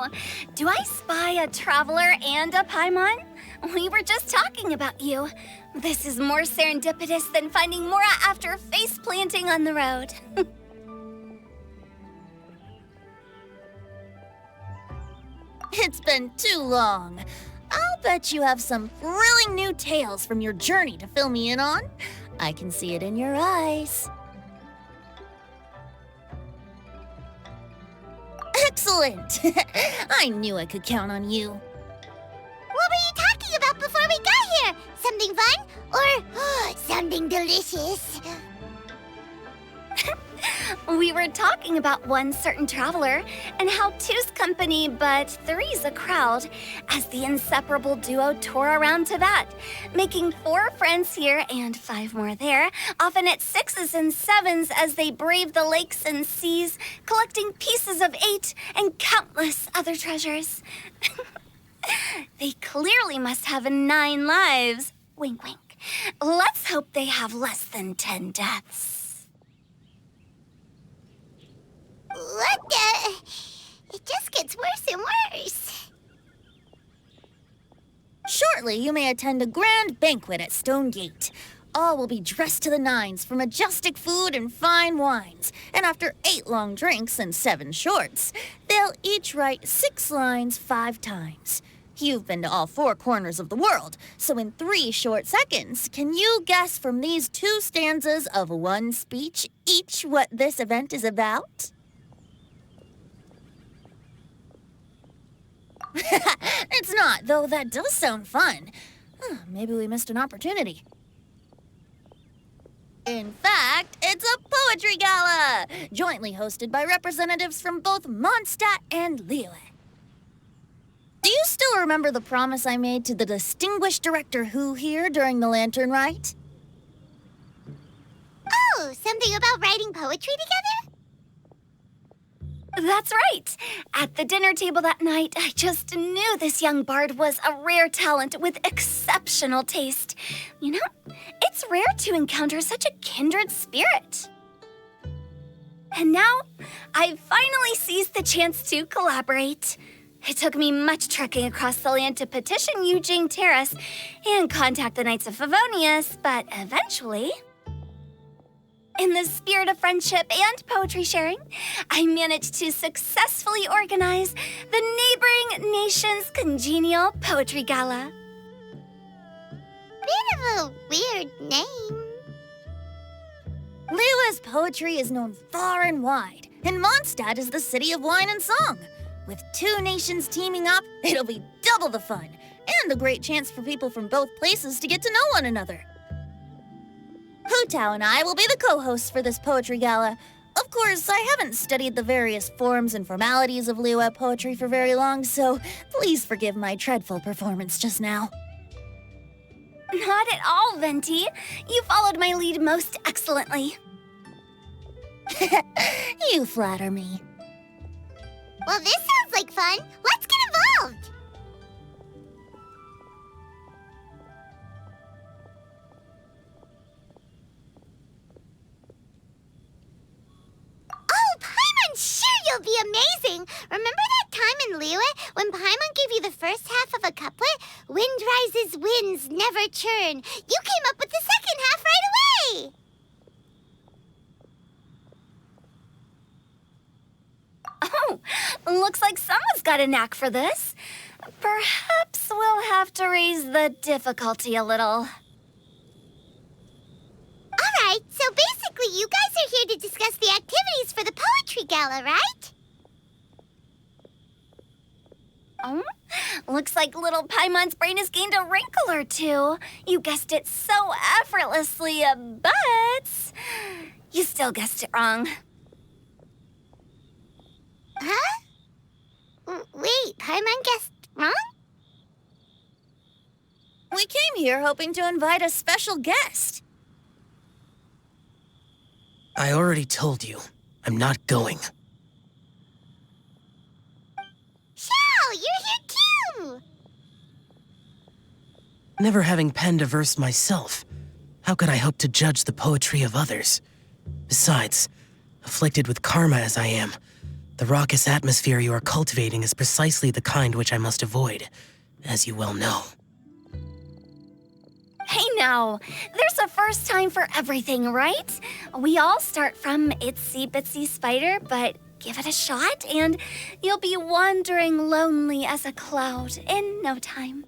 Oh, do I spy a traveler and a Paimon? We were just talking about you. This is more serendipitous than finding Mora after face planting on the road. It's been too long. I'll bet you have some thrilling new tales from your journey to fill me in on. I can see it in your eyes. Excellent! I knew I could count on you. What were you talking about before we got here? Something fun? Or something delicious? We were talking about one certain traveler and how two's company but three's a crowd as the inseparable duo tore around to that, making 4 friends here and 5 more there, often at 6s and 7s as they brave the lakes and seas, collecting pieces of 8 and countless other treasures. They clearly must have 9 lives. Wink, wink. Let's hope they have less than 10 deaths. What the? It just gets worse and worse. Shortly, you may attend a grand banquet at Stone Gate. All will be dressed to the nines for majestic food and fine wines. And after 8 long drinks and 7 shorts, they'll each write 6 lines 5 times. You've been to all 4 corners of the world, so in 3 short seconds, can you guess from these 2 stanzas of 1 speech each what this event is about? It's not, though that does sound fun. Maybe we missed an opportunity. In fact, it's a poetry gala, jointly hosted by representatives from both Mondstadt and Liyue. Do you still remember the promise I made to the distinguished director Hu here during the lantern rite? Oh, something about writing poetry together? That's right. At the dinner table that night, I just knew this young bard was a rare talent with exceptional taste. You know, it's rare to encounter such a kindred spirit. And now, I've finally seized the chance to collaborate. It took me much trekking across the land to petition Yujing Terrace and contact the Knights of Favonius, but eventually, in the spirit of friendship and poetry sharing, I managed to successfully organize the neighboring nation's congenial poetry gala. Bit of a weird name. Liyue's poetry is known far and wide, and Mondstadt is the city of wine and song. With 2 nations teaming up, it'll be double the fun, and a great chance for people from both places to get to know one another. Hu Tao and I will be the co-hosts for this poetry gala. Of course, I haven't studied the various forms and formalities of Liyue poetry for very long, so please forgive my dreadful performance just now. Not at all, Venti. You followed my lead most excellently. You flatter me. Well, this sounds like fun. Let's get involved. Oh, Paimon, sure you'll be amazing. Remember that time in Liyue when Paimon gave you the first half of a couplet? Wind rises, winds never churn. You came up with the second half right away. Oh, looks like someone's got a knack for this. Perhaps we'll have to raise the difficulty a little. All right, so basically you guys are here to discuss the activities for the poetry gala, right? Oh, looks like little Paimon's brain has gained a wrinkle or 2. You guessed it so effortlessly, but you still guessed it wrong. Huh? Wait, Paimon guessed wrong? We came here hoping to invite a special guest. I already told you, I'm not going. Xiao, you're here too! Never having penned a verse myself, how could I hope to judge the poetry of others? Besides, afflicted with karma as I am, The raucous atmosphere you are cultivating is precisely the kind which I must avoid, as you well know. Hey now, there's a first time for everything, right? We all start from itsy bitsy spider, but give it a shot and you'll be wandering lonely as a cloud in no time.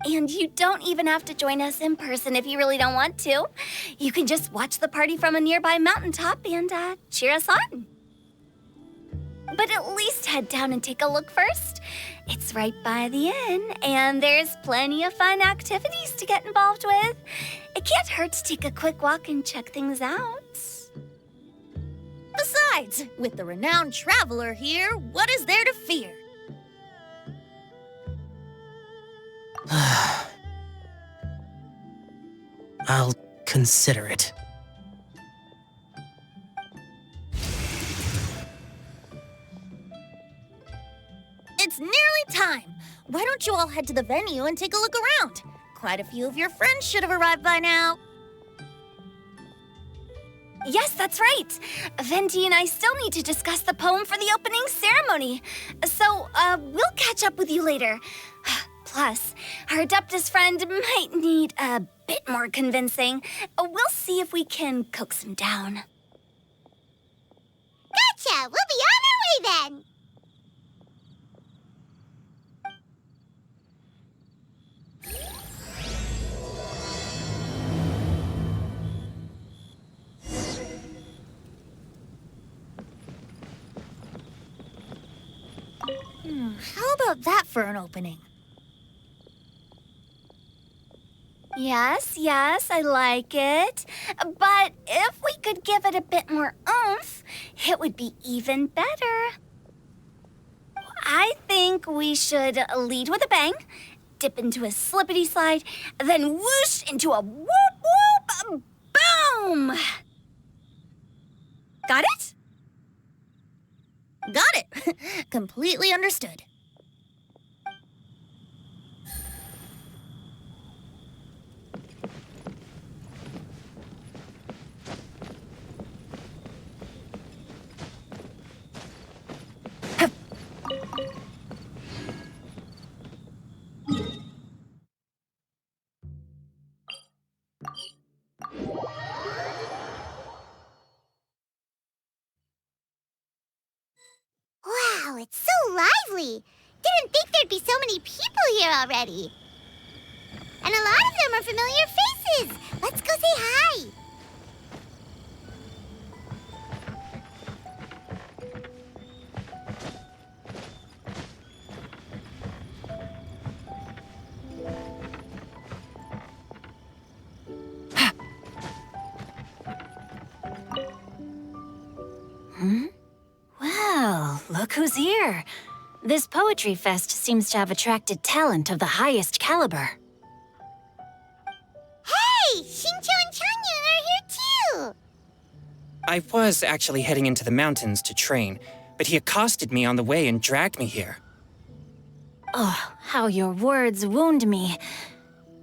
And you don't even have to join us in person if you really don't want to. You can just watch the party from a nearby mountaintop and cheer us on. But at least head down and take a look first. It's right by the inn, and there's plenty of fun activities to get involved with. It can't hurt to take a quick walk and check things out. Besides, with the renowned traveler here, what is there to fear? I'll consider it. It's nearly time. Why don't you all head to the venue and take a look around? Quite a few of your friends should have arrived by now. Yes, that's right. Venti and I still need to discuss the poem for the opening ceremony. So, we'll catch up with you later. Plus, our Adeptus friend might need a bit more convincing. We'll see if we can coax him down. Gotcha! We'll be on our way then! How about that for an opening? Yes, I like it. But if we could give it a bit more oomph, it would be even better. I think we should lead with a bang, dip into a slippity slide, then whoosh into a whoop whoop boom! Got it? Got it. Completely understood. Wow, it's so lively! Didn't think there'd be so many people here already. And a lot of them are familiar faces. Let's go say hi. Well, look who's here. This poetry fest seems to have attracted talent of the highest caliber. Hey, Shincho and Changyun are here too. I was actually heading into the mountains to train, but he accosted me on the way and dragged me here. Oh, how your words wound me.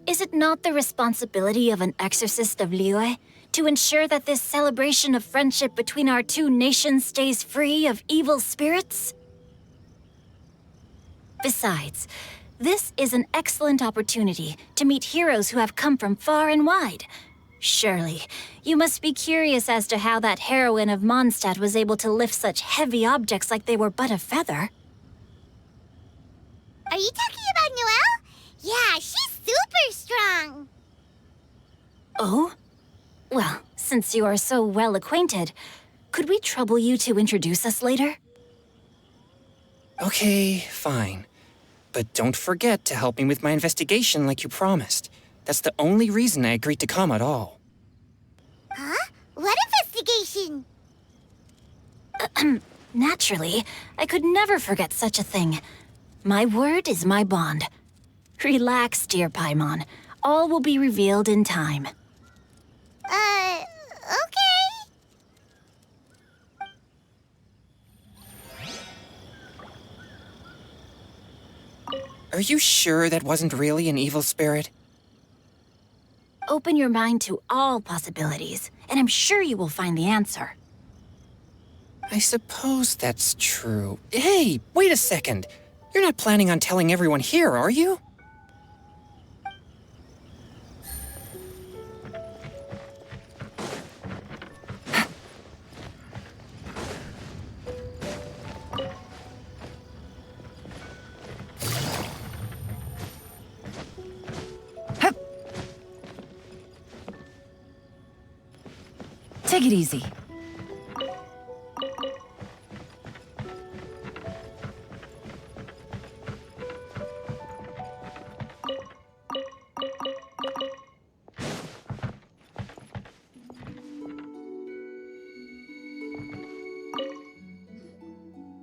Is it not the responsibility of an exorcist of Liyue to ensure that this celebration of friendship between our two nations stays free of evil spirits? Besides, this is an excellent opportunity to meet heroes who have come from far and wide. Surely, you must be curious as to how that heroine of Mondstadt was able to lift such heavy objects like they were but a feather. Are you talking about Noelle? Yeah, she's super strong. Oh? Well, since you are so well acquainted, could we trouble you to introduce us later? Okay, fine. But don't forget to help me with my investigation like you promised. That's the only reason I agreed to come at all. Huh? What investigation? Naturally, I could never forget such a thing. My word is my bond. Relax, dear Paimon. All will be revealed in time. Okay. Are you sure that wasn't really an evil spirit? Open your mind to all possibilities, and I'm sure you will find the answer. I suppose that's true. Hey, wait a second. You're not planning on telling everyone here, are you? Take it easy.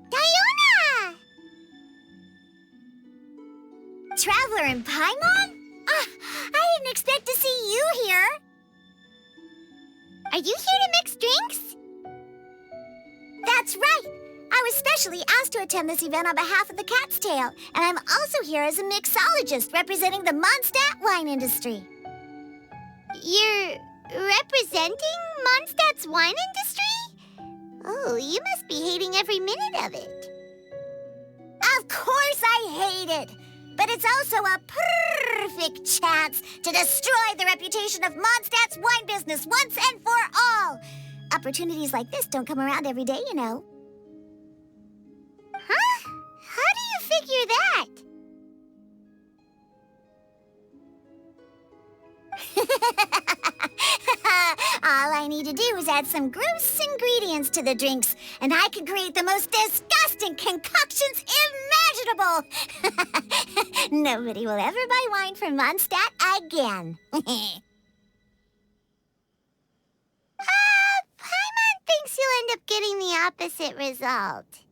Diona! Traveler in Paimon? I didn't expect to see you here. Are you here to mix drinks? That's right. I was specially asked to attend this event on behalf of the Cat's Tail, and I'm also here as a mixologist representing the Mondstadt wine industry. You're representing Mondstadt's wine industry? Oh, you must be hating every minute of it. Of course I hate it, but it's also a perfect chance to destroy the reputation of Mondstadt's wine business once and for all. Opportunities like this don't come around every day, you know. Huh? How do you figure that? All I need to do is add some gross ingredients to the drinks, and I can create the most disgusting concoctions imaginable. Nobody will ever buy wine from Mondstadt again. Paimon thinks you'll end up getting the opposite result.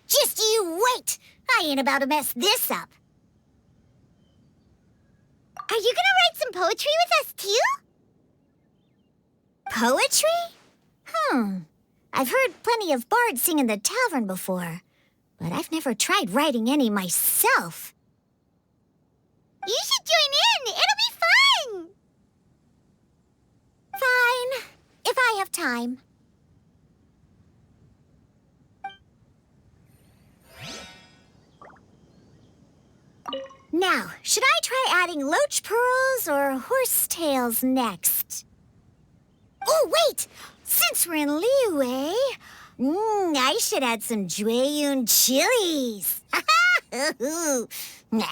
Just you wait! I ain't about to mess this up. Are you gonna write some poetry with us, too? Poetry? I've heard plenty of bards sing in the tavern before, but I've never tried writing any myself. You should join in! It'll be fun! Fine, if I have time. Now, should I try adding loach pearls or horse tails next? Oh, wait! Since we're in Liyue, I should add some Jueyun chilies. Nah.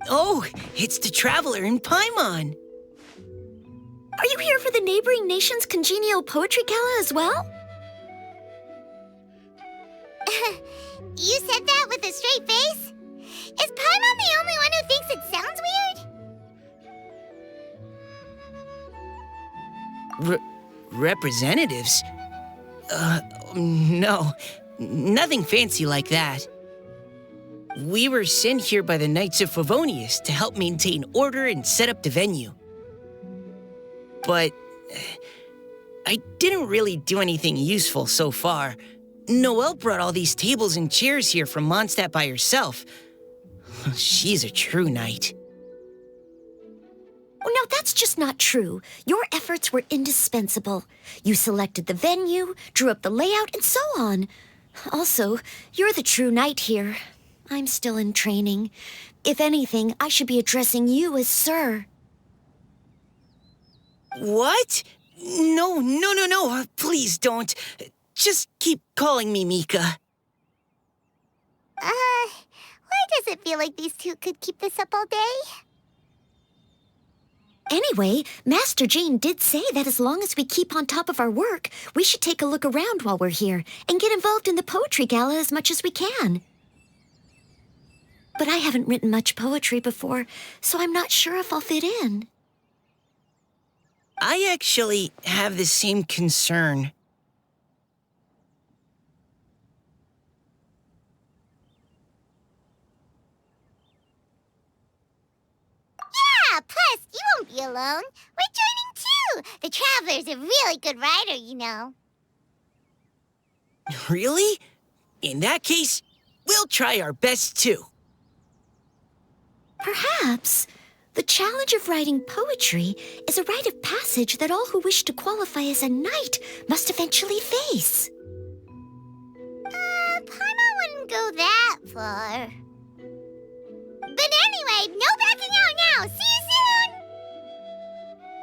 Oh, it's the Traveler in Paimon. Are you here for the neighboring nation's congenial poetry gala as well? You said that with a straight face? Is Paimon the only one who thinks it sounds weird? Representatives? No. Nothing fancy like that. We were sent here by the Knights of Favonius to help maintain order and set up the venue. But I didn't really do anything useful so far. Noelle brought all these tables and chairs here from Mondstadt by herself. She's a true knight. Oh, no, that's just not true. Your efforts were indispensable. You selected the venue, drew up the layout, and so on. Also, you're the true knight here. I'm still in training. If anything, I should be addressing you as Sir. What? No. Please don't. Just keep calling me Mika. Why does it feel like these two could keep this up all day? Anyway, Master Jane did say that as long as we keep on top of our work, we should take a look around while we're here and get involved in the poetry gala as much as we can. But I haven't written much poetry before, so I'm not sure if I'll fit in. I actually have the same concern. best. You won't be alone. We're joining too. The Traveler's a really good rider, you know. Really? In that case, we'll try our best too. Perhaps the challenge of writing poetry is a rite of passage that all who wish to qualify as a knight must eventually face. Paimon wouldn't go that far. But anyway, no backing out now. See you soon!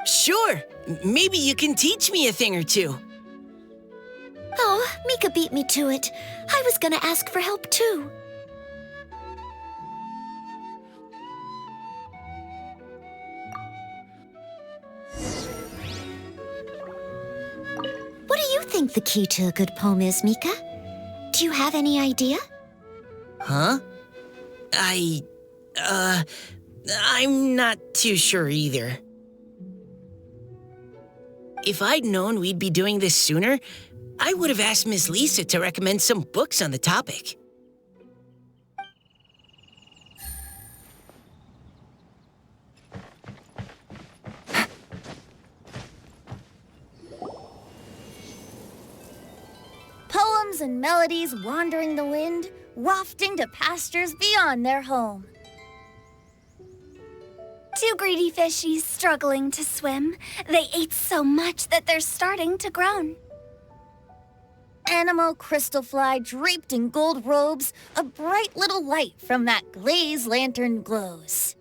Sure, maybe you can teach me a thing or two. Oh, Mika beat me to it. I was gonna ask for help too. What do you think the key to a good poem is, Mika? Do you have any idea? Huh? I'm not too sure either. If I'd known we'd be doing this sooner, I would have asked Miss Lisa to recommend some books on the topic. Poems and melodies wandering the wind, wafting to pastures beyond their home. Two greedy fishies struggling to swim. They ate so much that they're starting to groan. Animal crystal fly draped in gold robes, a bright little light from that glazed lantern glows.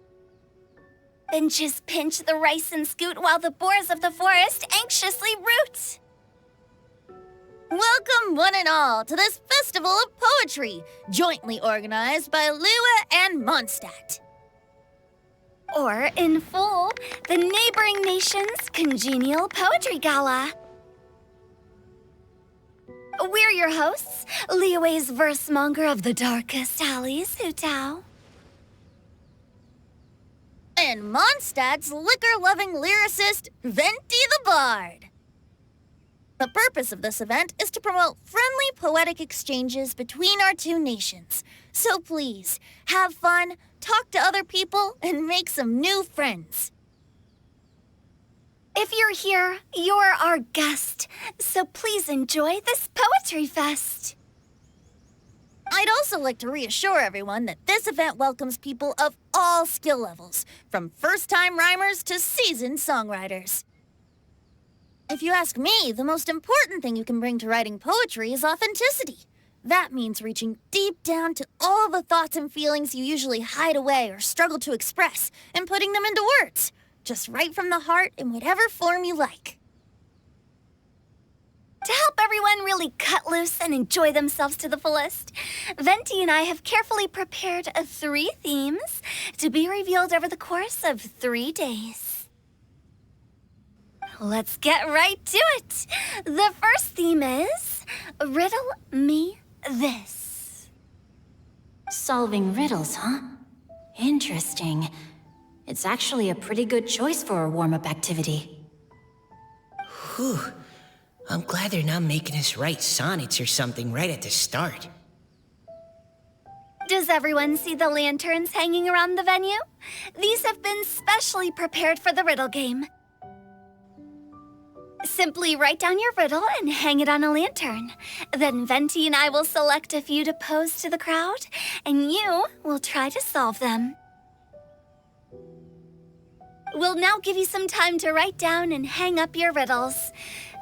Finches pinch the rice and scoot while the boars of the forest anxiously root. Welcome, one and all, to this festival of poetry, jointly organized by Lua and Mondstadt. Or, in full, the neighboring nation's congenial poetry gala. We're your hosts, Liyue's verse-monger of the darkest alleys, Hutao. And Mondstadt's liquor-loving lyricist, Venti the Bard. The purpose of this event is to promote friendly poetic exchanges between our two nations. So please, have fun, talk to other people, and make some new friends. If you're here, you're our guest, so please enjoy this Poetry Fest. I'd also like to reassure everyone that this event welcomes people of all skill levels, from first-time rhymers to seasoned songwriters. If you ask me, the most important thing you can bring to writing poetry is authenticity. That means reaching deep down to all the thoughts and feelings you usually hide away or struggle to express and putting them into words. Just right from the heart in whatever form you like. To help everyone really cut loose and enjoy themselves to the fullest, Venti and I have carefully prepared 3 themes to be revealed over the course of 3 days. Let's get right to it. The first theme is Riddle Me This. Solving riddles, huh? Interesting. It's actually a pretty good choice for a warm-up activity. Whew. I'm glad they're not making us write sonnets or something right at the start. Does everyone see the lanterns hanging around the venue? These have been specially prepared for the riddle game. Simply write down your riddle and hang it on a lantern. Then Venti and I will select a few to pose to the crowd, and you will try to solve them. We'll now give you some time to write down and hang up your riddles.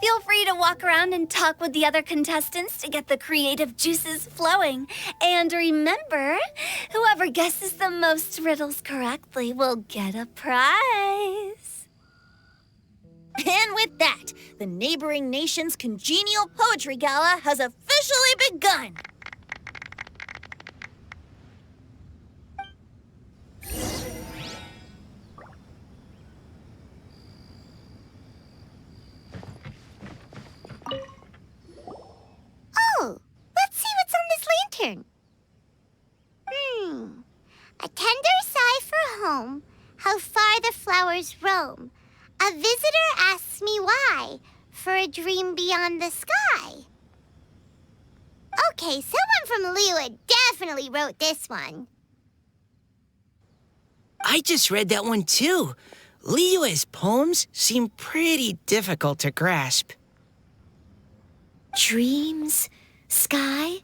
Feel free to walk around and talk with the other contestants to get the creative juices flowing. And remember, whoever guesses the most riddles correctly will get a prize. And with that, the neighboring nation's congenial poetry gala has officially begun. Oh, let's see what's on this lantern. A tender sigh for home, how far the flowers roam. A visitor asks me why, for a dream beyond the sky. Okay, someone from Lua definitely wrote this one. I just read that one too. Liyue's poems seem pretty difficult to grasp. Dreams? Sky?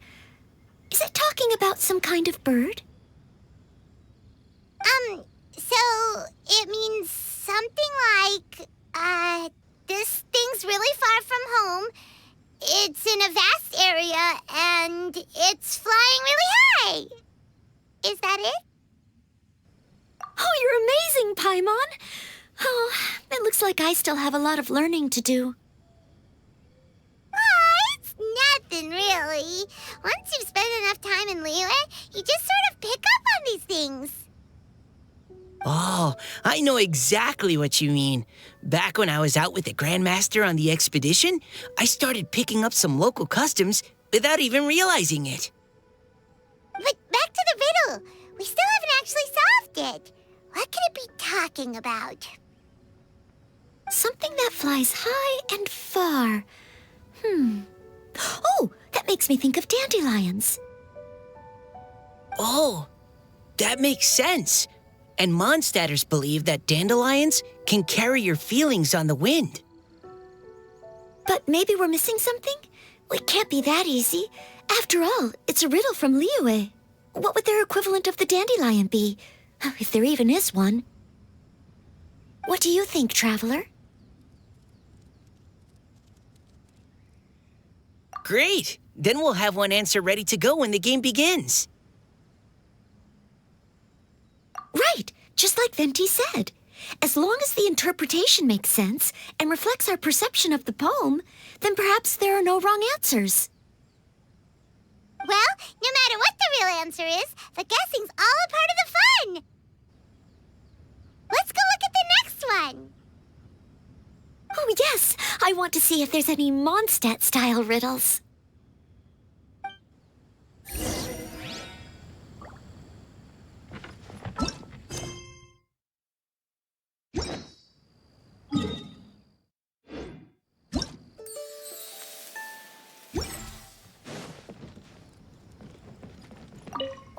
Is it talking about some kind of bird? So it means something like, this thing's really far from home. It's in a vast area, and it's flying really high. Is that it? Oh, you're amazing, Paimon! Oh, it looks like I still have a lot of learning to do. It's nothing, really. Once you've spent enough time in Liyue, you just sort of pick up on these things. Oh, I know exactly what you mean. Back when I was out with the Grandmaster on the expedition, I started picking up some local customs without even realizing it. But back to the riddle. We still haven't actually solved it. What could it be talking about? Something that flies high and far. Oh, that makes me think of dandelions. Oh, that makes sense. And Mondstadters believe that dandelions can carry your feelings on the wind. But maybe we're missing something? It can't be that easy. After all, it's a riddle from Liyue. What would their equivalent of the dandelion be? If there even is one. What do you think, Traveler? Great! Then we'll have one answer ready to go when the game begins. Right, just like Venti said. As long as the interpretation makes sense and reflects our perception of the poem, then perhaps there are no wrong answers. Well, no matter what the real answer is, the guessing's all a part of the fun. Let's go look at the next one. Oh yes, I want to see if there's any Mondstadt-style riddles.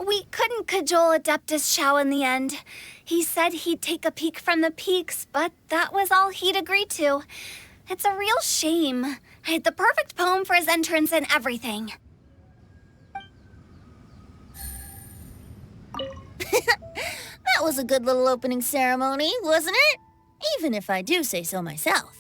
We couldn't cajole Adeptus Shao in the end. He said he'd take a peek from the peaks, but that was all he'd agree to. It's a real shame. I had the perfect poem for his entrance and everything. That was a good little opening ceremony, wasn't it? Even if I do say so myself.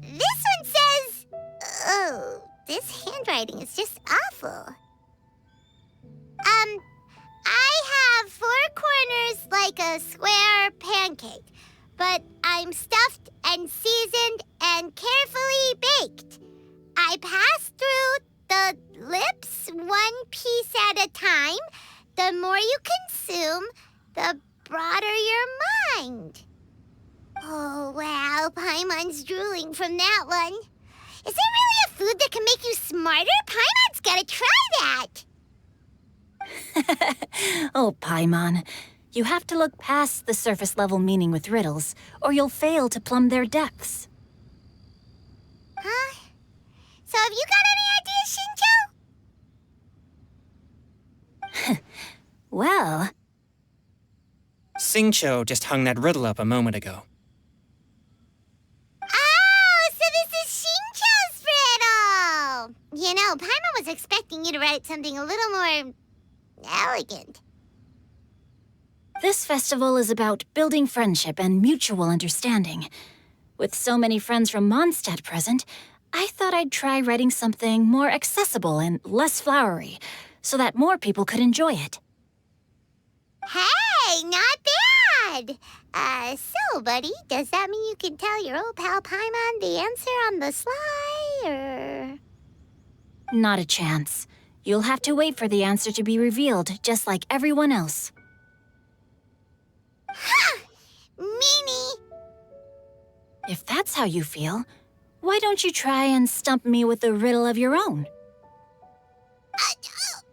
This one says... Oh, this handwriting is just awful. I have 4 corners like a square pancake, but I'm stuffed and seasoned and carefully baked. I pass through the lips 1 piece at a time. The more you consume, the broader your mind. Oh, wow, Paimon's drooling from that one. Is there really a food that can make you smarter? Paimon's gotta try that. Oh, Paimon. You have to look past the surface-level meaning with riddles, or you'll fail to plumb their depths. Huh? So have you got any ideas, Shinjo? Well, Xingqiu just hung that riddle up a moment ago. Oh, so this is Shinjo's riddle! You know, Paimon was expecting you to write something a little more... elegant. this festival is about building friendship and mutual understanding. With so many friends from Mondstadt present, I thought I'd try writing something more accessible and less flowery, so that more people could enjoy it. Hey, not bad! So, buddy, does that mean you can tell your old pal Paimon the answer on the sly, or...? Not a chance. You'll have to wait for the answer to be revealed, just like everyone else. Ha! Meanie! If that's how you feel, why don't you try and stump me with a riddle of your own?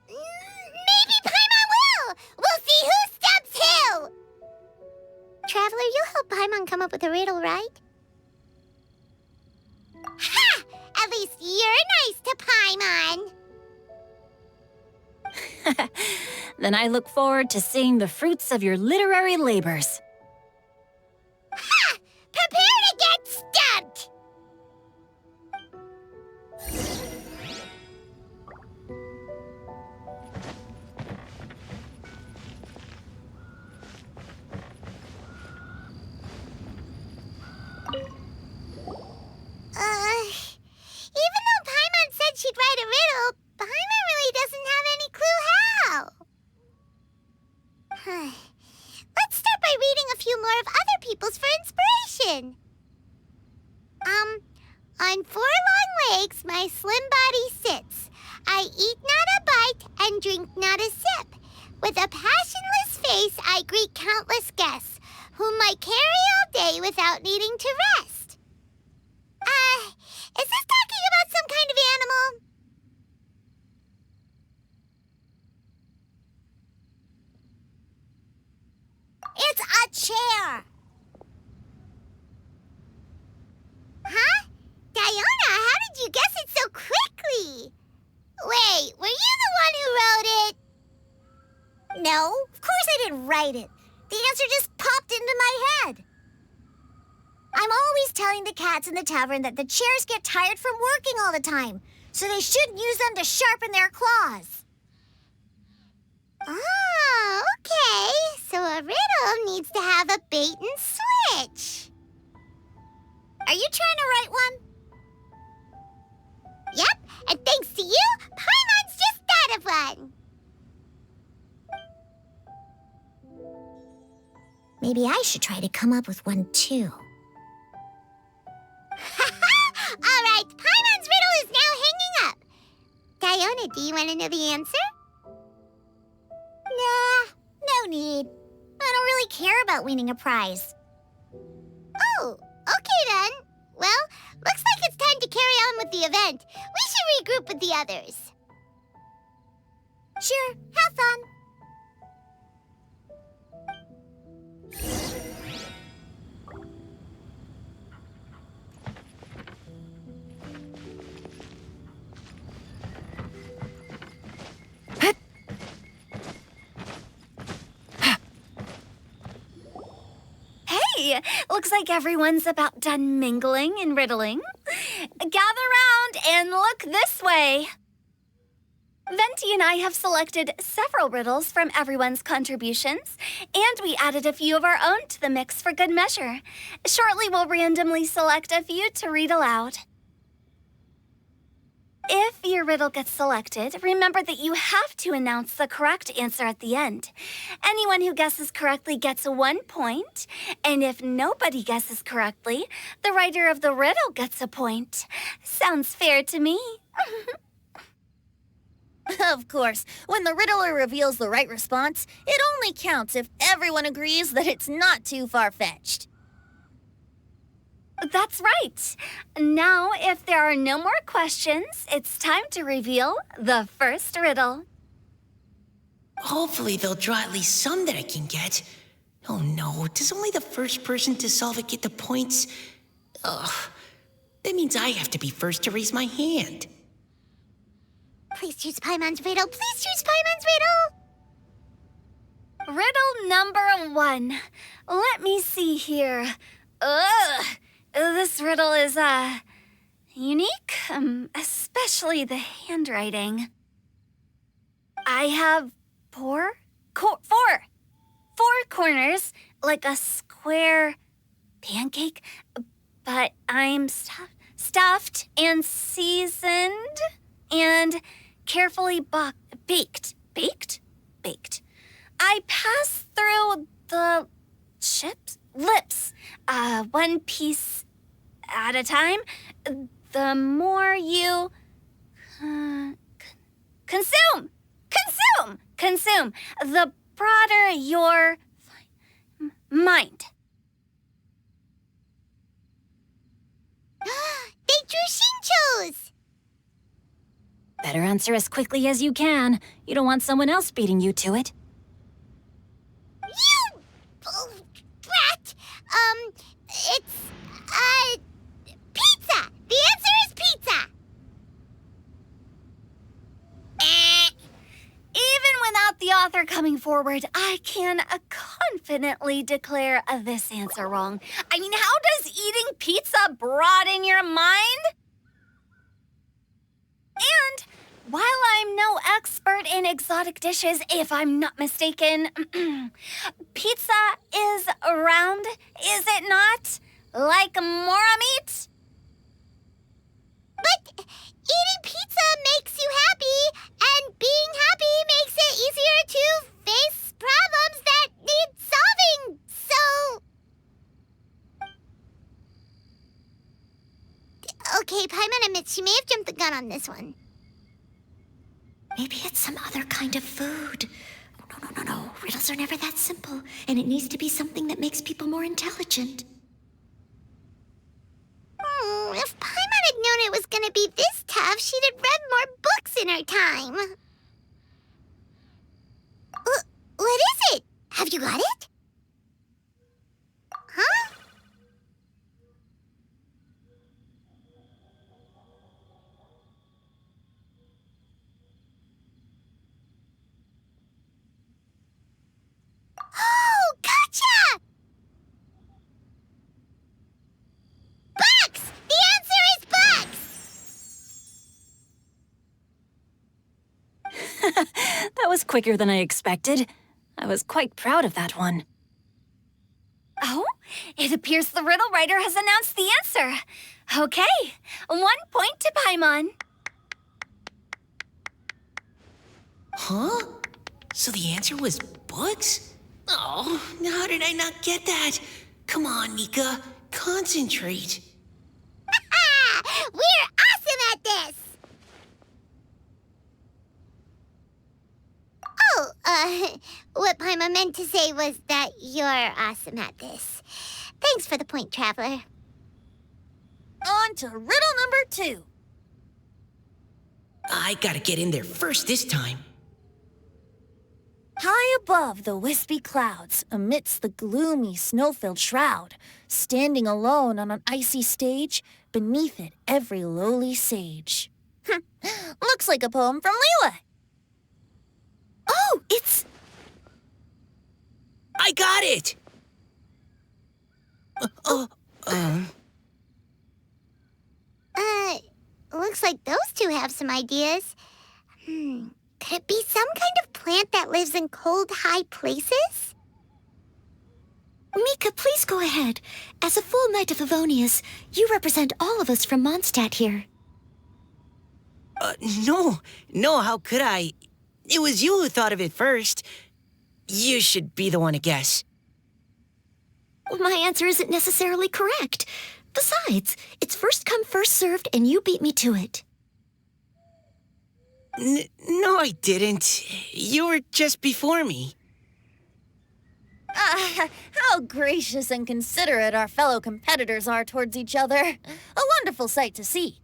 Maybe Paimon will! We'll see who stumps who! Traveler, you help Paimon come up with a riddle, right? Ha! At least you're nice to Paimon! Then I look forward to seeing the fruits of your literary labors. Ha! Prepare to get stumped! Even though Paimon said she'd write a riddle, Paimon really doesn't have any clue how. Let's start by reading a few more of other people's for inspiration. On 4 long legs, my slim body sits. I eat not a bite and drink not a sip. With a passionless face, I greet countless guests, whom I carry all day without needing to rest. Is this talking about some kind of animal? It's a chair. Huh? Diona, how did you guess it so quickly? Wait, were you the one who wrote it? No, of course I didn't write it. The answer just popped into my head. I'm always telling the cats in the tavern that the chairs get tired from working all the time, so they shouldn't use them to sharpen their claws. Oh, okay. So a riddle needs to have a bait and switch. Are you trying to write one? Yep, and thanks to you, Paimon's just thought of one. Maybe I should try to come up with one, too. All right, Paimon's riddle is now hanging up. Diona, do you want to know the answer? Nah, no need. I don't really care about winning a prize. Oh, okay then. Well, looks like it's time to carry on with the event. We should regroup with the others. Sure, have fun. Hey, looks like everyone's about done mingling and riddling. Gather round and look this way. Venti and I have selected several riddles from everyone's contributions, and we added a few of our own to the mix for good measure. Shortly, we'll randomly select a few to read aloud. If your riddle gets selected, remember that you have to announce the correct answer at the end. Anyone who guesses correctly gets 1 point, and if nobody guesses correctly, the writer of the riddle gets a point. Sounds fair to me. Of course, when the riddler reveals the right response, it only counts if everyone agrees that it's not too far-fetched. That's right. Now, if there are no more questions, it's time to reveal the first riddle. Hopefully they'll draw at least some that I can get. Oh no, does only the first person to solve it get the points? Ugh, that means I have to be first to raise my hand. Please choose Paimon's riddle. Please choose Paimon's riddle. Riddle number 1. Let me see here. Ugh, this riddle is, unique, especially the handwriting. I have four corners, like a square pancake, but I'm stuffed and seasoned and carefully baked. Baked. I pass through the lips, one piece at a time. The more you consume, the broader your mind. Drushinchos! Better answer as quickly as you can. You don't want someone else beating you to it. You brat! It's, pizza! The answer is pizza! Even without the author coming forward, I can confidently declare this answer wrong. I mean, how does eating pizza broaden your mind? And while I'm no expert in exotic dishes, if I'm not mistaken, pizza is round, is it not? Like mora meat? But eating pizza makes you happy, and being happy makes it easier to face problems that need solving, so... Okay, Paimon admits she may have jumped the gun on this one. Maybe it's some other kind of food. No. Riddles are never that simple, and it needs to be something that makes people more intelligent. If Paimon had known it was gonna be this tough, she'd have read more books in her time. What is it? Have you got it? Huh? Oh, gotcha! Bucks! The answer is bucks! That was quicker than I expected. I was quite proud of that one. Oh, it appears the riddle writer has announced the answer. Okay, 1 point to Paimon. Huh? So the answer was bugs? Oh, how did I not get that? Come on, Mika, concentrate. We're awesome at this! Oh, what Paimon meant to say was that you're awesome at this. Thanks for the point, Traveler. On to riddle number 2. I gotta get in there first this time. High above the wispy clouds, amidst the gloomy snow-filled shroud, standing alone on an icy stage, beneath it every lowly sage. Looks like a poem from Liyue. Oh, it's... I got it! Looks like those two have some ideas. Could it be some kind of plant that lives in cold, high places? Mika, please go ahead. As a full knight of Favonius, you represent all of us from Mondstadt here. No, how could I? It was you who thought of it first. You should be the one to guess. My answer isn't necessarily correct. Besides, it's first come, first served, and you beat me to it. No, I didn't. You were just before me. How gracious and considerate our fellow competitors are towards each other. A wonderful sight to see.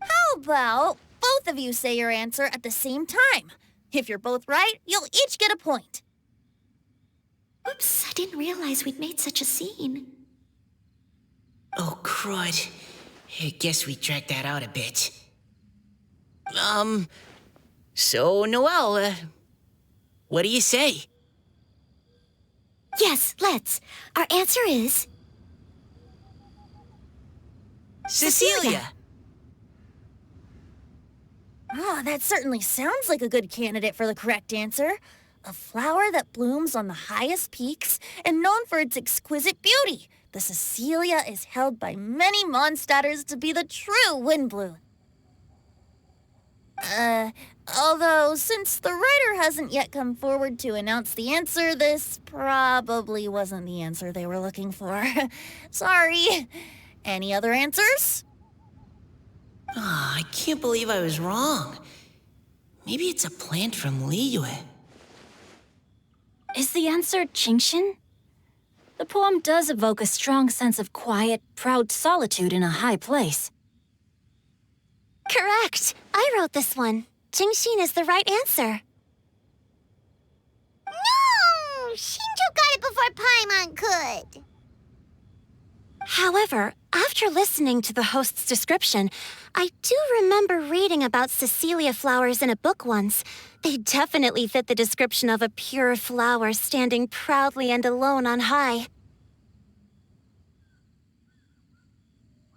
How about both of you say your answer at the same time? If you're both right, you'll each get a point. Oops, I didn't realize we'd made such a scene. Oh, crud. I guess we dragged that out a bit. So, Noelle, what do you say? Yes, let's. Our answer is... Cecilia! Oh, that certainly sounds like a good candidate for the correct answer. A flower that blooms on the highest peaks and known for its exquisite beauty. The Cecilia is held by many Mondstadters to be the true windbloom. Although, since the writer hasn't yet come forward to announce the answer, this probably wasn't the answer they were looking for. Sorry. Any other answers? I can't believe I was wrong. Maybe it's a plant from Liyue. Is the answer Chingshin? The poem does evoke a strong sense of quiet, proud solitude in a high place. Correct. I wrote this one. Jingxin is the right answer. No! Shinjo got it before Paimon could. However, after listening to the host's description, I do remember reading about Cecilia flowers in a book once. They definitely fit the description of a pure flower standing proudly and alone on high.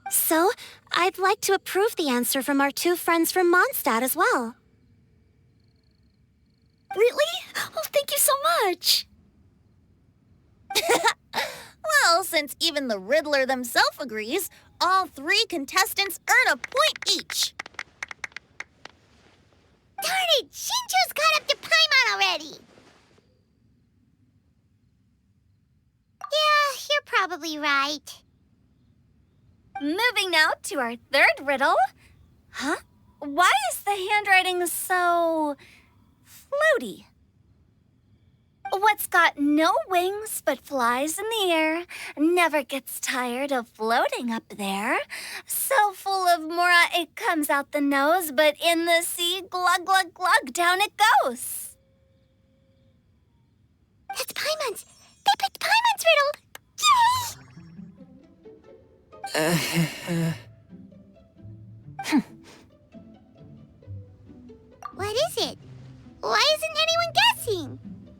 So, I'd like to approve the answer from our two friends from Mondstadt as well. Really? Oh, thank you so much. Well, since even the Riddler themselves agrees, all three contestants earn a point each. Darn it! Shinjo's caught up to Paimon already! Yeah, you're probably right. Moving now to our third riddle. Huh? Why is the handwriting so floaty? What's got no wings but flies in the air, never gets tired of floating up there. So full of mora it comes out the nose, but in the sea, glug, glug, glug, down it goes. That's Paimon's! They picked Paimon's riddle! Yay! What is it? Why isn't anyone guessing?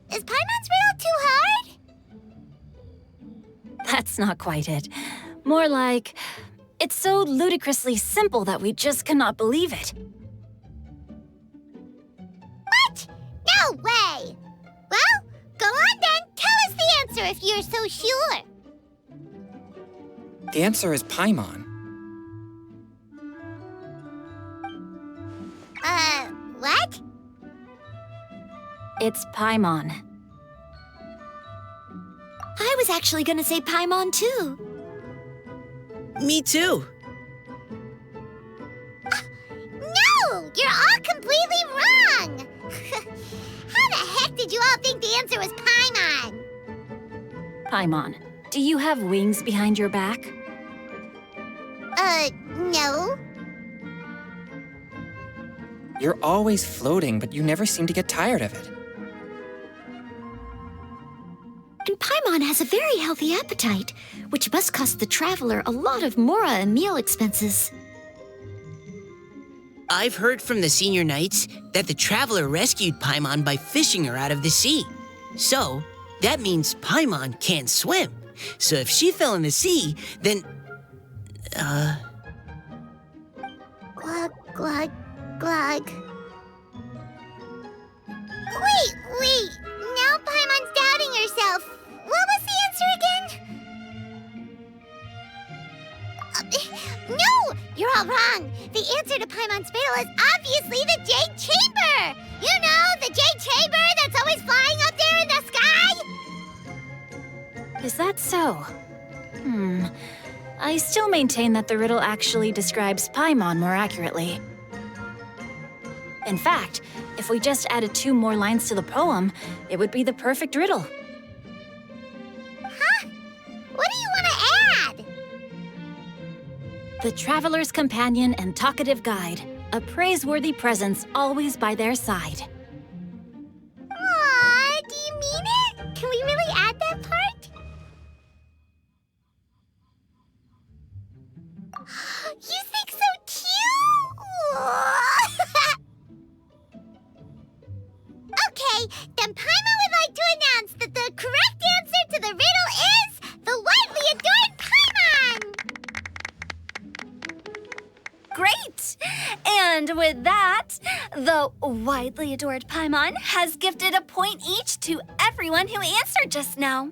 Is Paimon's riddle too hard? That's not quite it. More like, it's so ludicrously simple that we just cannot believe it. What? No way! Well, go on then. Tell us the answer if you're so sure. The answer is Paimon. What? It's Paimon. I was actually gonna say Paimon too. Me too. No! You're all completely wrong! How the heck did you all think the answer was Paimon? Paimon, do you have wings behind your back? No. You're always floating, but you never seem to get tired of it. And Paimon has a very healthy appetite, which must cost the traveler a lot of mora and meal expenses. I've heard from the senior knights that the traveler rescued Paimon by fishing her out of the sea. So, that means Paimon can't swim. So if she fell in the sea, then... Glug, glug, glug. Wait! Now Paimon's doubting herself. What was the answer again? No! You're all wrong. The answer to Paimon's riddle is obviously the Jade Chamber! You know, the Jade Chamber that's always flying up there in the sky? Is that so? I still maintain that the riddle actually describes Paimon more accurately. In fact, if we just added 2 more lines to the poem, it would be the perfect riddle. Huh? What do you want to add? The traveler's companion and talkative guide, a praiseworthy presence always by their side. Aw, do you mean it? Can we really add that part? You think so too? Okay, then Paimon would like to announce that the correct answer to the riddle is the widely adored Paimon! Great! And with that, the widely adored Paimon has gifted a point each to everyone who answered just now.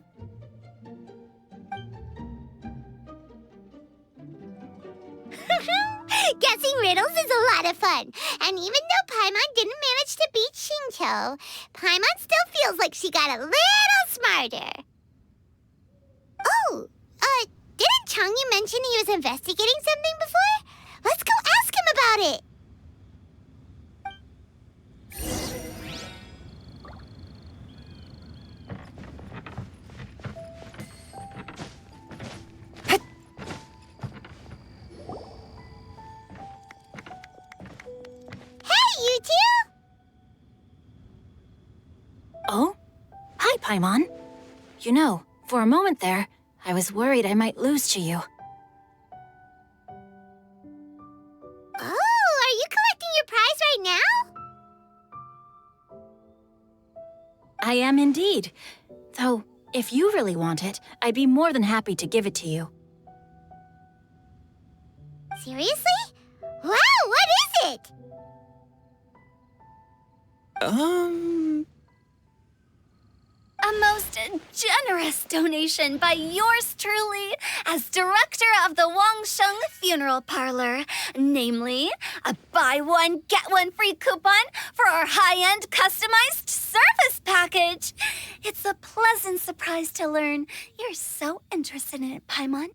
Guessing riddles is a lot of fun. And even though Paimon didn't manage to beat Shinto, Paimon still feels like she got a little smarter. Oh, didn't Changyu mention he was investigating something before? Let's go ask him about it. Paimon. You know, for a moment there, I was worried I might lose to you. Oh, are you collecting your prize right now? I am indeed. Though, if you really want it, I'd be more than happy to give it to you. Seriously? Wow, what is it? A most generous donation by yours truly as director of the Wangsheng Funeral Parlor. Namely, a buy one, get one free coupon for our high-end customized service package. It's a pleasant surprise to learn you're so interested in it, Paimon.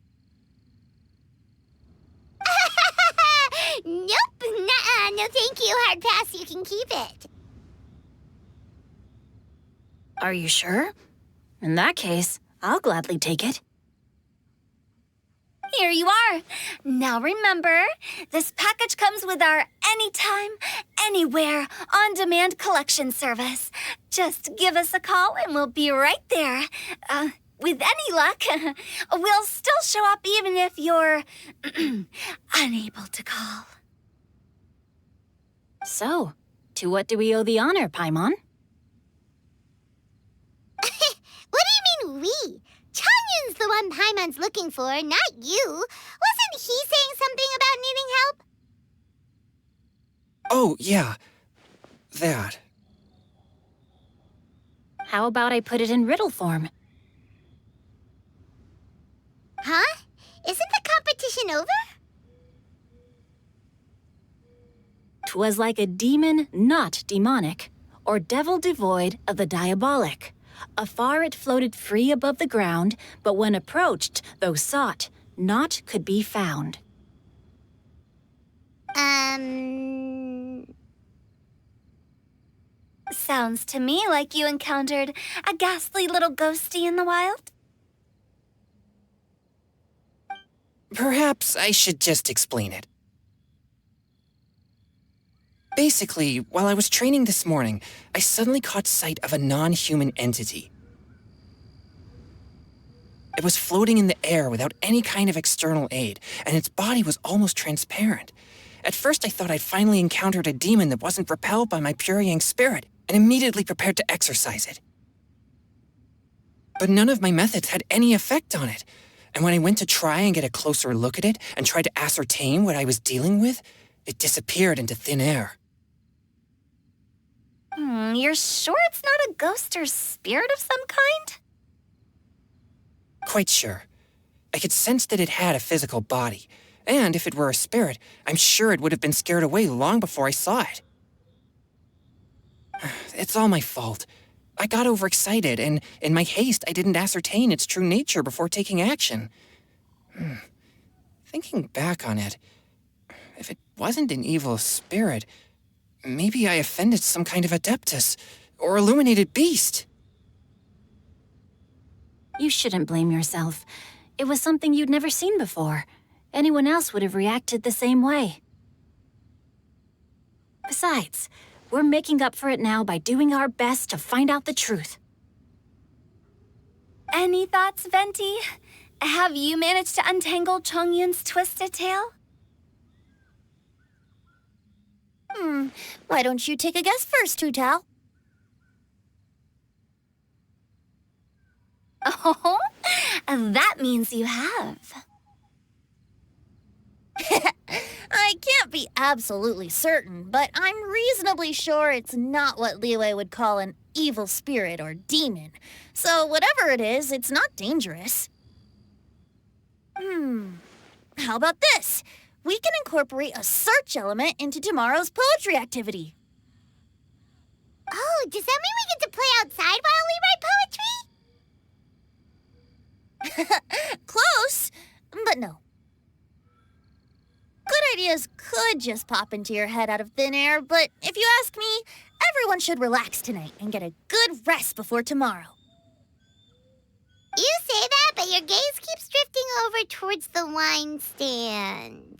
Nope, nuh-uh, no thank you, hard pass, you can keep it. Are you sure? In that case, I'll gladly take it. Here you are. Now remember, this package comes with our anytime, anywhere, on-demand collection service. Just give us a call and we'll be right there. With any luck, we'll still show up even if you're unable to call. So, to what do we owe the honor, Paimon? What do you mean we? Changyun's the one Paimon's looking for, not you. Wasn't he saying something about needing help? Oh, yeah. That. How about I put it in riddle form? Huh? Isn't the competition over? 'Twas like a demon not demonic, or devil devoid of the diabolic. Afar it floated free above the ground, but when approached, though sought, naught could be found. Sounds to me like you encountered a ghastly little ghosty in the wild. Perhaps I should just explain it. Basically, while I was training this morning, I suddenly caught sight of a non-human entity. It was floating in the air without any kind of external aid, and its body was almost transparent. At first, I thought I'd finally encountered a demon that wasn't repelled by my pure yang spirit, and immediately prepared to exorcise it. But none of my methods had any effect on it, and when I went to try and get a closer look at it and tried to ascertain what I was dealing with, it disappeared into thin air. You're sure it's not a ghost or spirit of some kind? Quite sure. I could sense that it had a physical body, and if it were a spirit, I'm sure it would have been scared away long before I saw it. It's all my fault. I got overexcited, and in my haste, I didn't ascertain its true nature before taking action. Thinking back on it, if it wasn't an evil spirit, maybe I offended some kind of adeptus or illuminated beast. You shouldn't blame yourself. It was something you'd never seen before. Anyone else would have reacted the same way. Besides, we're making up for it now by doing our best to find out the truth. Any thoughts, Venti? Have you managed to untangle Chongyun's twisted tail? Why don't you take a guess first, Tutao? Oh, that means you have. I can't be absolutely certain, but I'm reasonably sure it's not what Liyue would call an evil spirit or demon. So whatever it is, it's not dangerous. How about this? We can incorporate a search element into tomorrow's poetry activity. Oh, does that mean we get to play outside while we write poetry? Close, but no. Good ideas could just pop into your head out of thin air, but if you ask me, everyone should relax tonight and get a good rest before tomorrow. You say that, but your gaze keeps drifting over towards the wine stand.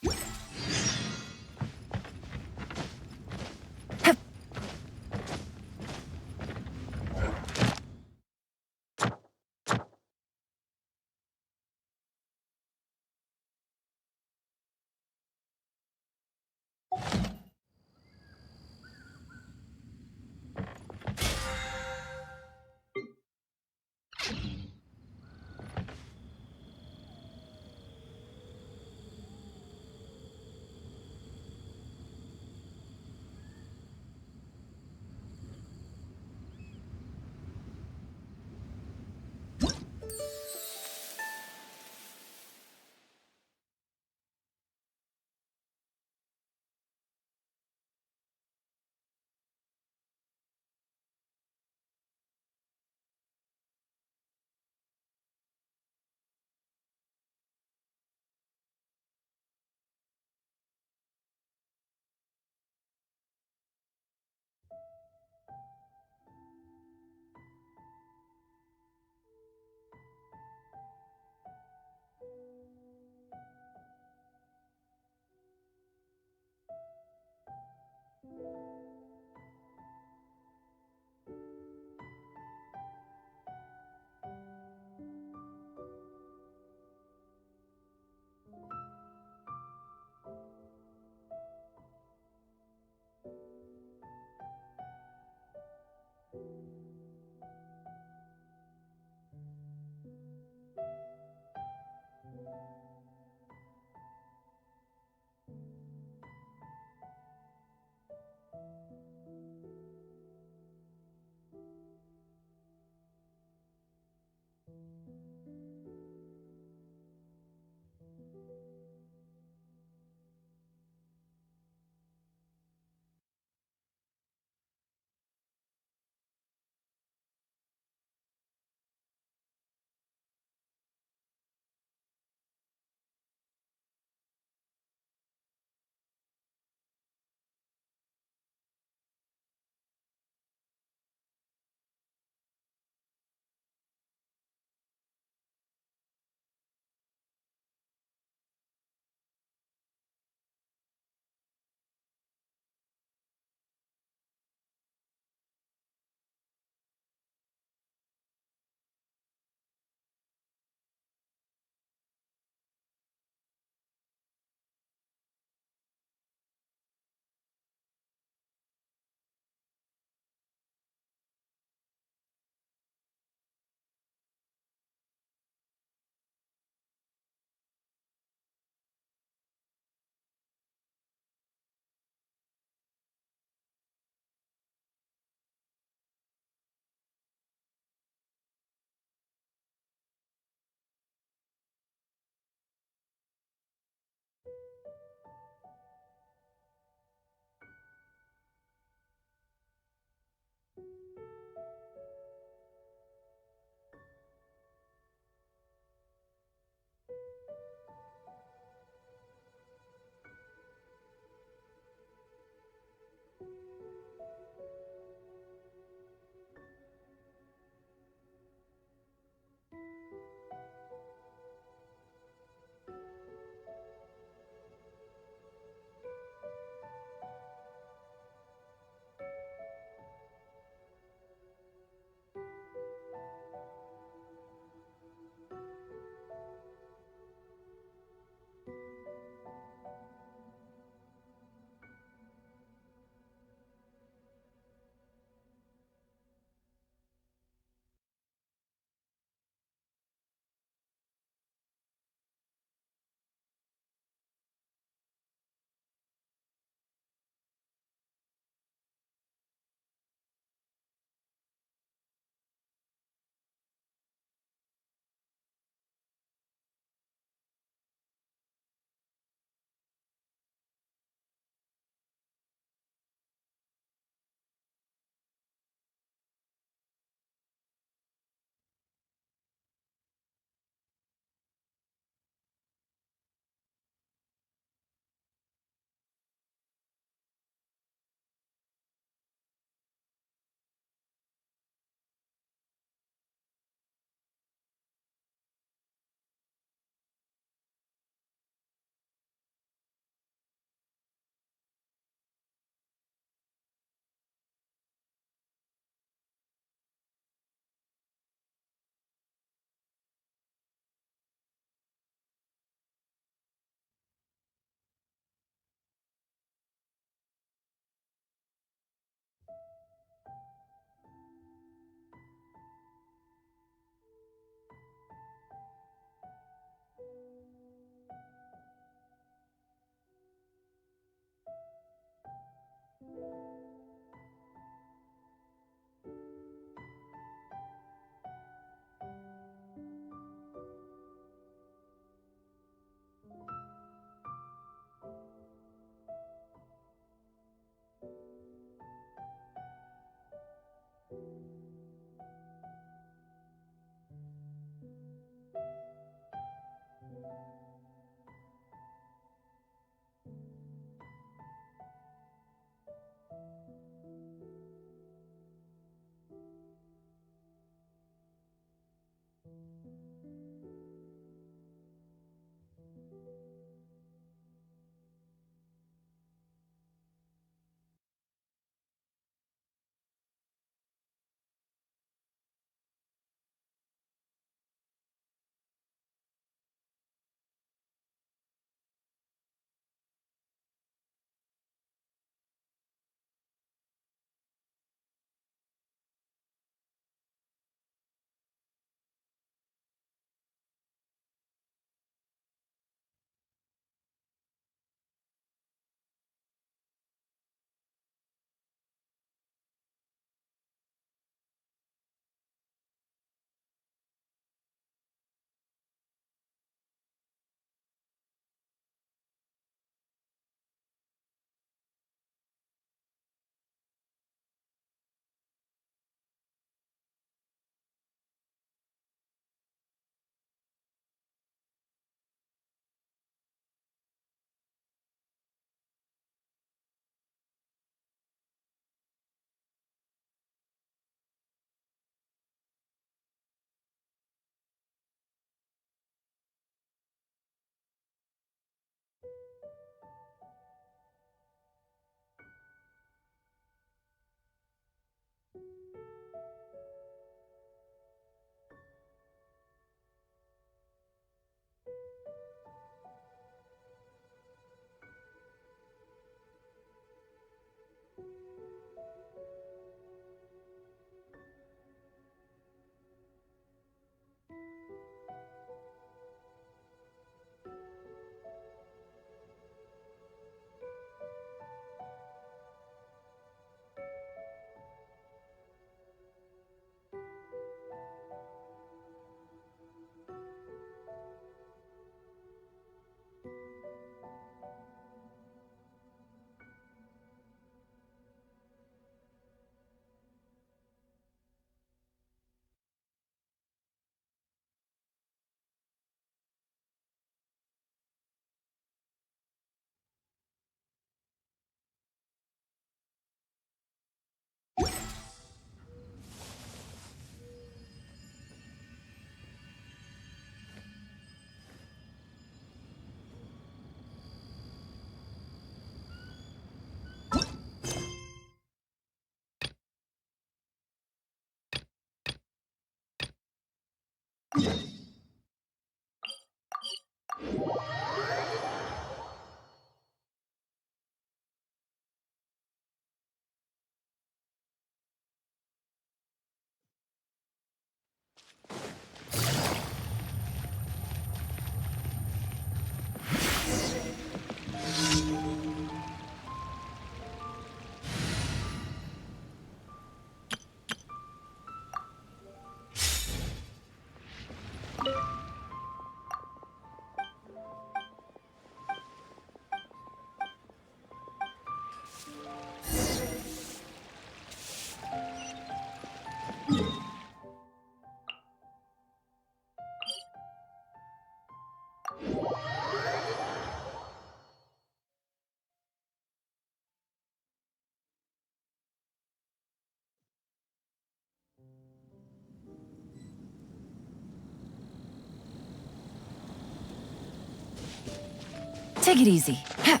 Take it easy. Ha.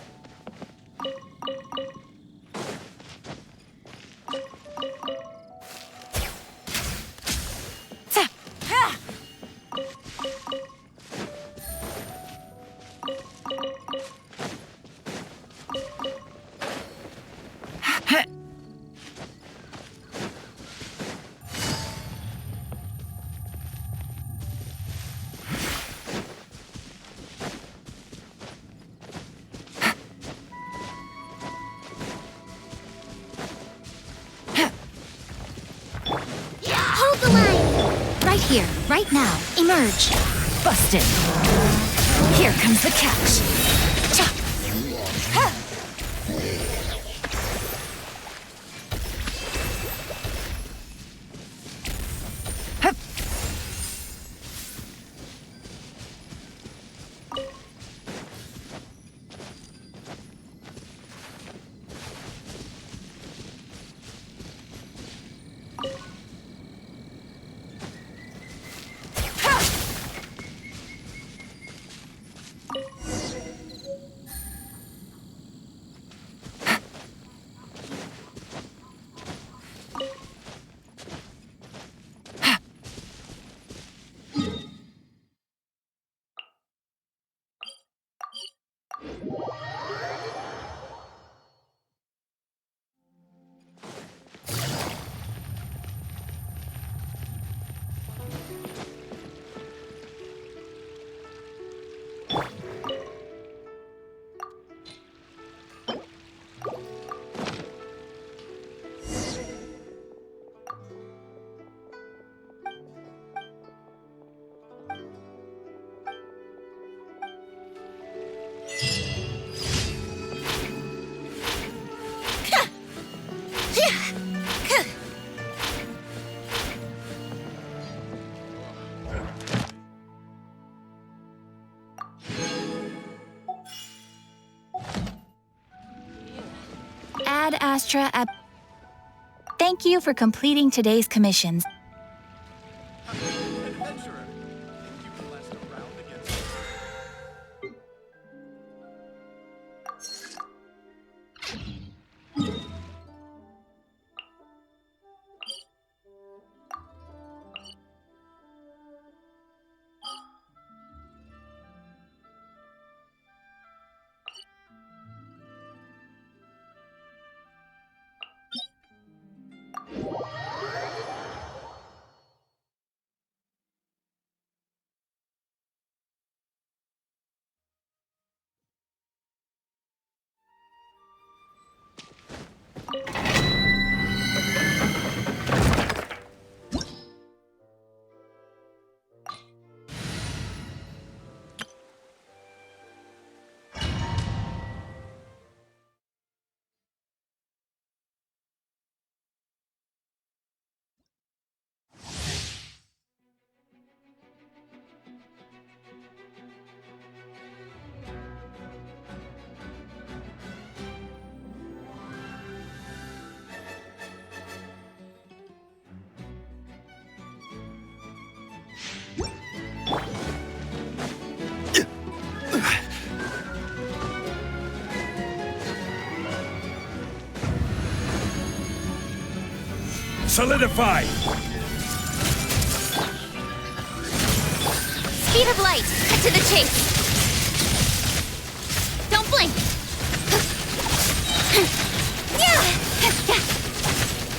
Zap. Ha. Ha. Hold the line! Right here, right now. Emerge. Busted. Here comes the catch. Cha. Ha. Hup. Ad Astra ab. Thank you for completing today's commissions. Solidify! Speed of light! Cut to the chase! Don't blink!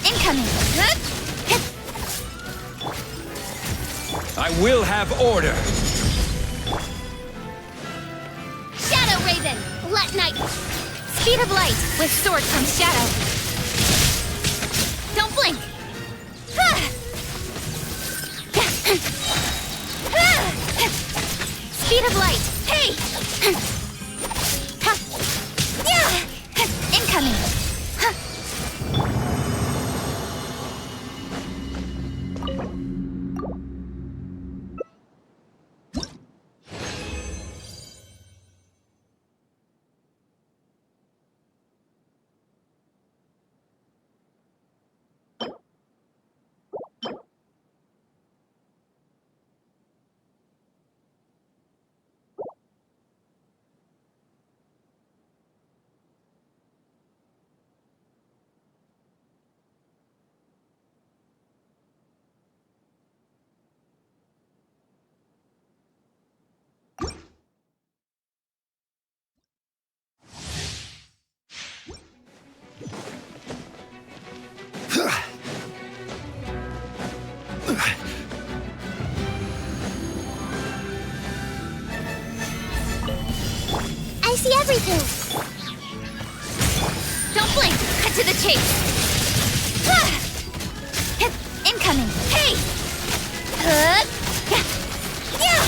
Incoming! I will have order! Shadow Raven! Let night! Speed of light with sword from shadow! Don't blink! Speed of light! Hey! Incoming! everything! Don't blink! Cut to the chase! Ah! Hit! Incoming! Hey! Yeah! Yeah!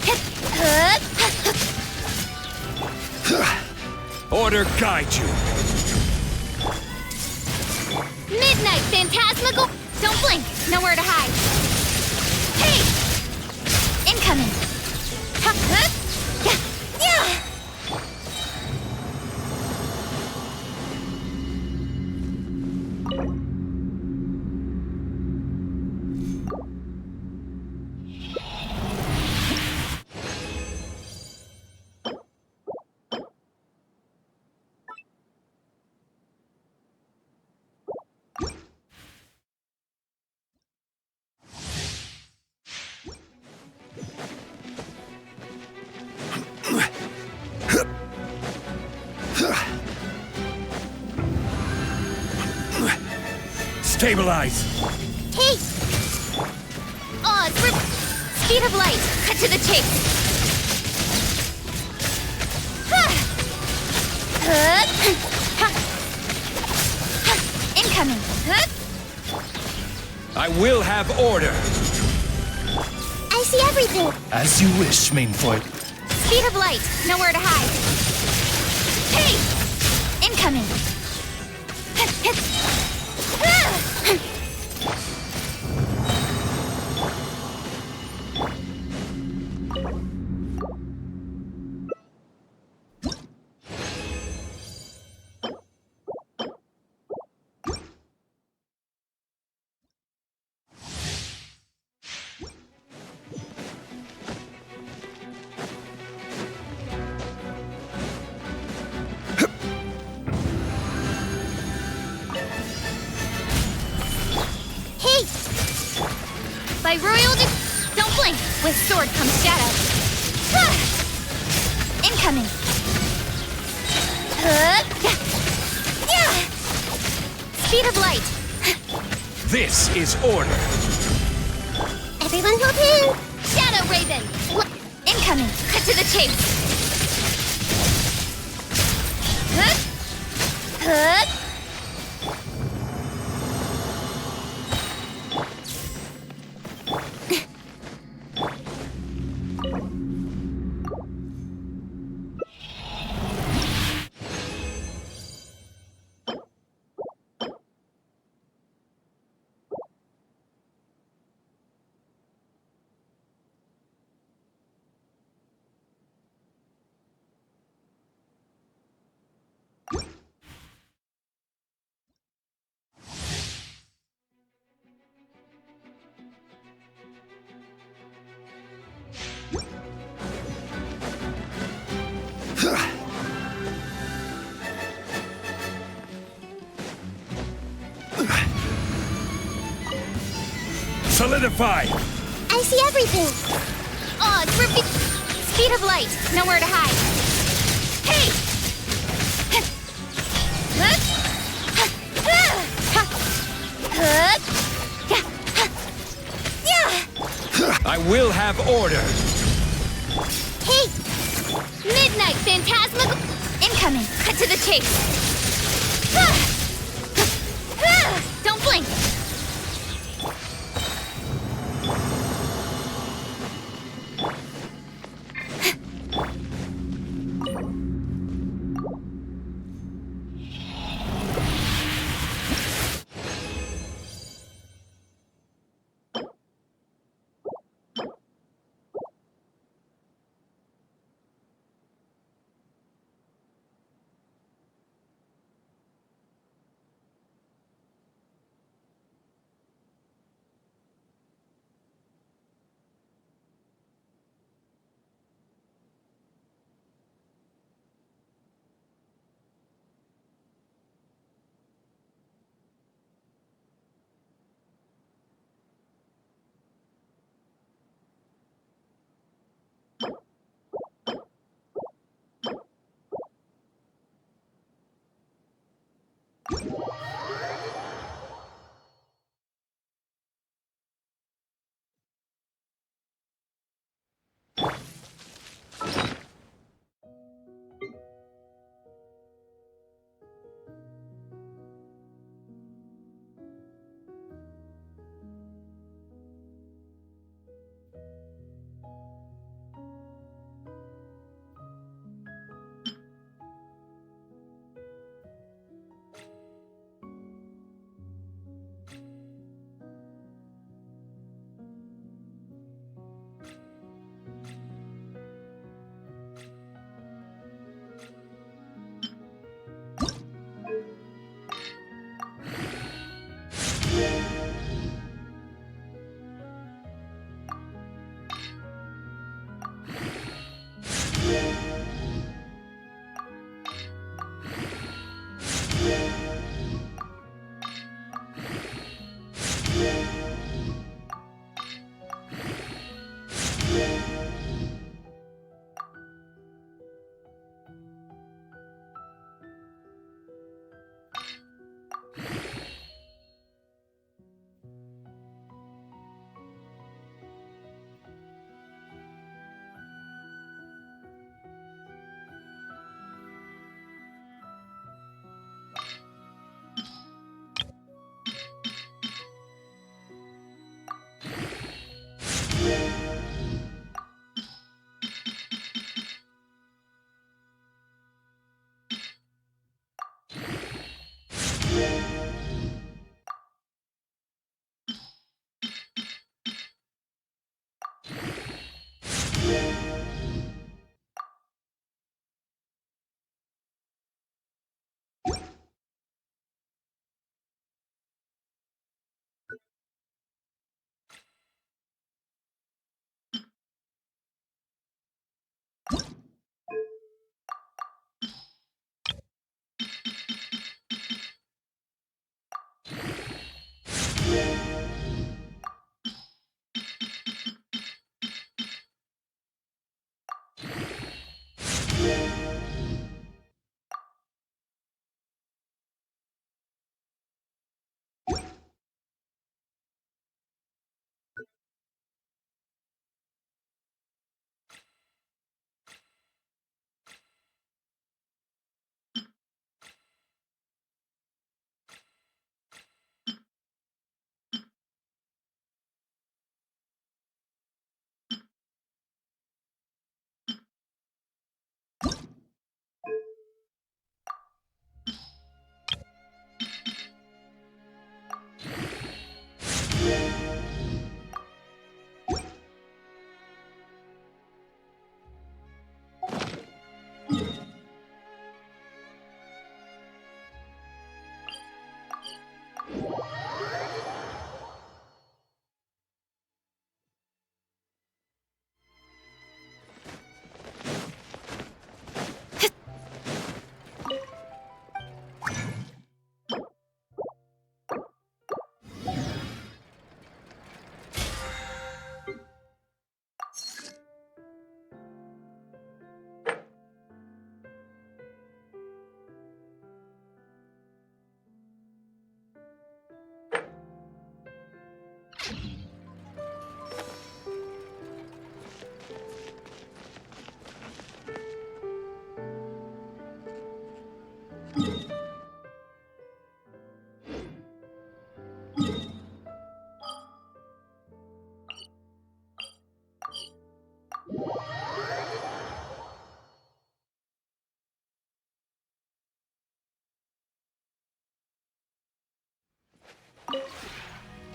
Hit! Order guide you. Midnight Phantasmical! Don't blink! Nowhere to hide! Hey! Incoming! Yeah! Stabilize. Hey! Oh, speed of light! Cut to the chase! Incoming! I will have order. I see everything! As you wish, Mainfoot. Speed of light! Nowhere to hide! Hey! Incoming! Hey! By royal don't blink! With sword comes shadow! Incoming! Yeah! Speed of light! This is order. Everyone hold in! Shadow Raven! Incoming! Cut to the chase! Solidify. I see everything! Oh, speed of light! Nowhere to hide! Hey! I will have order. Hey! Midnight Phantasmical! Incoming! Cut to the chase! Don't blink!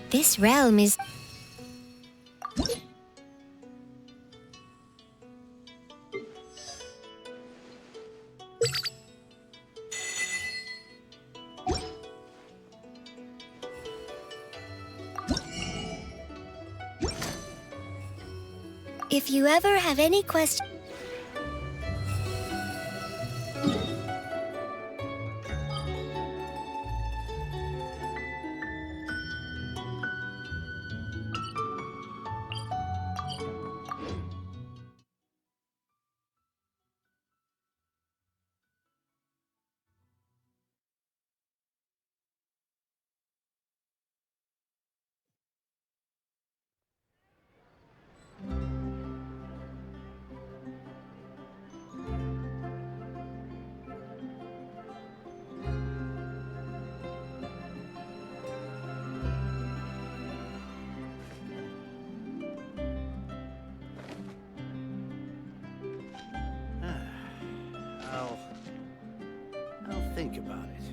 This realm is... If you ever have any questions... I'll think about it.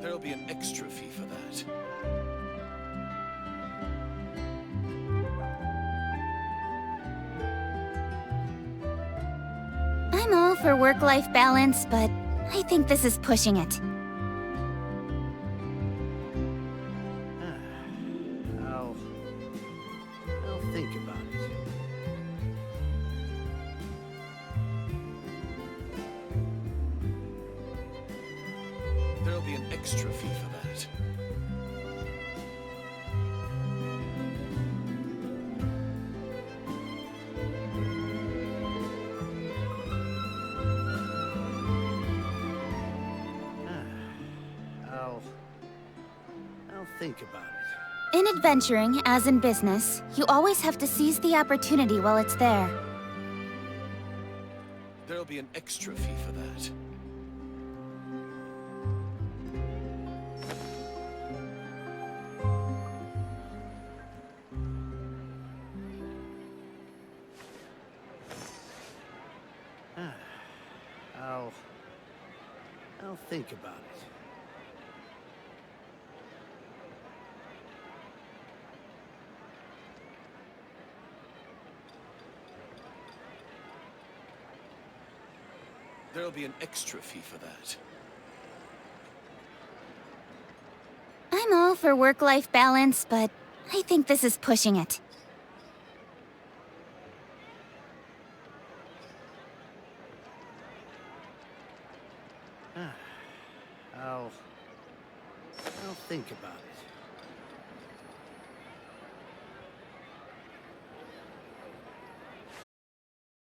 There'll be an extra fee for that. I'm all for work-life balance, but I think this is pushing it. I'll think about it. There'll be an extra fee for that. I'll think about it. In adventuring, as in business, you always have to seize the opportunity while it's there. There'll be an extra fee for that. I'll think about it. There'll be an extra fee for that. I'm all for work-life balance, but I think this is pushing it. I'll think about it.